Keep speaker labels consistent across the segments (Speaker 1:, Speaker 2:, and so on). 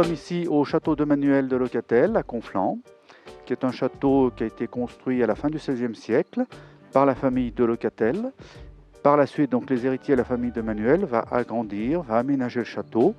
Speaker 1: sommes ici au château de Manuel de Locatel, à Conflans, qui est un château qui a été construit à la fin du XVIe siècle par la famille de Locatel. Par la suite, donc, les héritiers de la famille de Manuel va agrandir, va aménager le château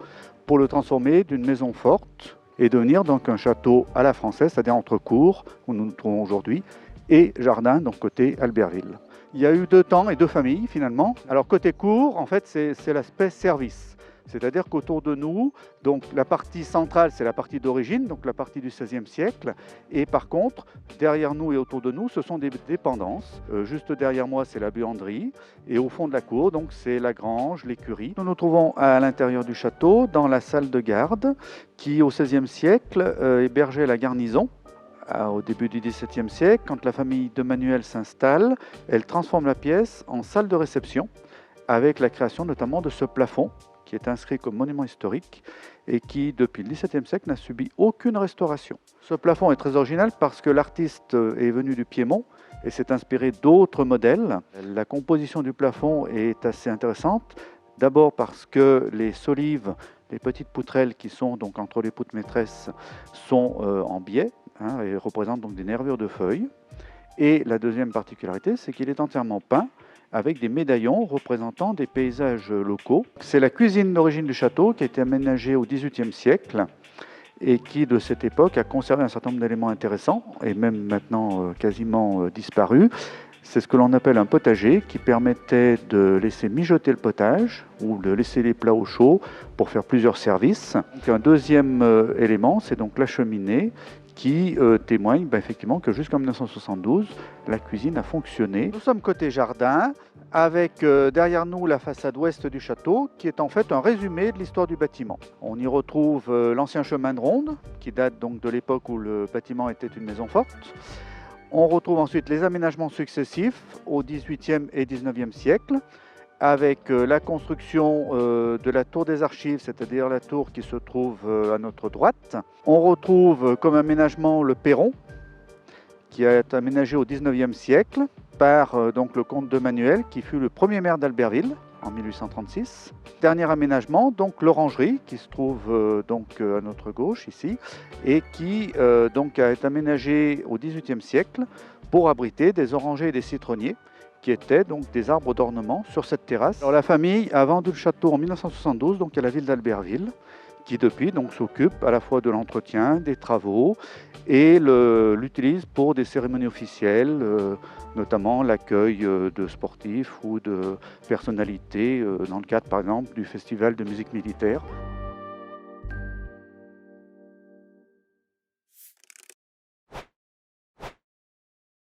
Speaker 1: pour le transformer d'une maison forte et devenir donc un château à la française, c'est-à-dire entre cour, où nous nous trouvons aujourd'hui, et jardin, donc côté Albertville. Il y a eu deux temps et deux familles finalement. Alors côté cour, en fait, c'est l'aspect service. C'est-à-dire qu'autour de nous, donc la partie centrale, c'est la partie d'origine, donc la partie du XVIe siècle. Et par contre, derrière nous et autour de nous, ce sont des dépendances. Juste derrière moi, c'est la buanderie. Et au fond de la cour, donc c'est la grange, l'écurie. Nous nous trouvons à l'intérieur du château, dans la salle de garde, qui au XVIe siècle hébergeait la garnison. Au début du XVIIe siècle, quand la famille de Manuel s'installe, elle transforme la pièce en salle de réception, avec la création notamment de ce plafond, qui est inscrit comme monument historique et qui, depuis le XVIIe siècle, n'a subi aucune restauration. Ce plafond est très original parce que l'artiste est venu du Piémont et s'est inspiré d'autres modèles. La composition du plafond est assez intéressante, d'abord parce que les solives, les petites poutrelles qui sont donc entre les poutres maîtresses, sont en biais et représentent donc des nervures de feuilles. Et la deuxième particularité, c'est qu'il est entièrement peint avec des médaillons représentant des paysages locaux. C'est la cuisine d'origine du château qui a été aménagée au XVIIIe siècle et qui, de cette époque, a conservé un certain nombre d'éléments intéressants et même maintenant quasiment disparus. C'est ce que l'on appelle un potager qui permettait de laisser mijoter le potage ou de laisser les plats au chaud pour faire plusieurs services. Donc, un deuxième élément, c'est donc la cheminée qui témoigne effectivement que jusqu'en 1972, la cuisine a fonctionné. Nous sommes côté jardin, avec derrière nous la façade ouest du château, qui est en fait un résumé de l'histoire du bâtiment. On y retrouve l'ancien chemin de ronde, qui date donc de l'époque où le bâtiment était une maison forte. On retrouve ensuite les aménagements successifs au XVIIIe et XIXe siècle, avec la construction de la tour des archives, c'est-à-dire la tour qui se trouve à notre droite. On retrouve comme aménagement le perron, qui a été aménagé au XIXe siècle par donc le comte de Manuel, qui fut le premier maire d'Albertville en 1836. Dernier aménagement, donc l'orangerie, qui se trouve donc à notre gauche ici, et qui donc a été aménagée au XVIIIe siècle pour abriter des orangers et des citronniers, qui étaient donc des arbres d'ornement sur cette terrasse. Alors, la famille a vendu le château en 1972 donc à la ville d'Albertville, qui depuis donc s'occupe à la fois de l'entretien, des travaux et l'utilise pour des cérémonies officielles, notamment l'accueil de sportifs ou de personnalités dans le cadre par exemple du festival de musique militaire.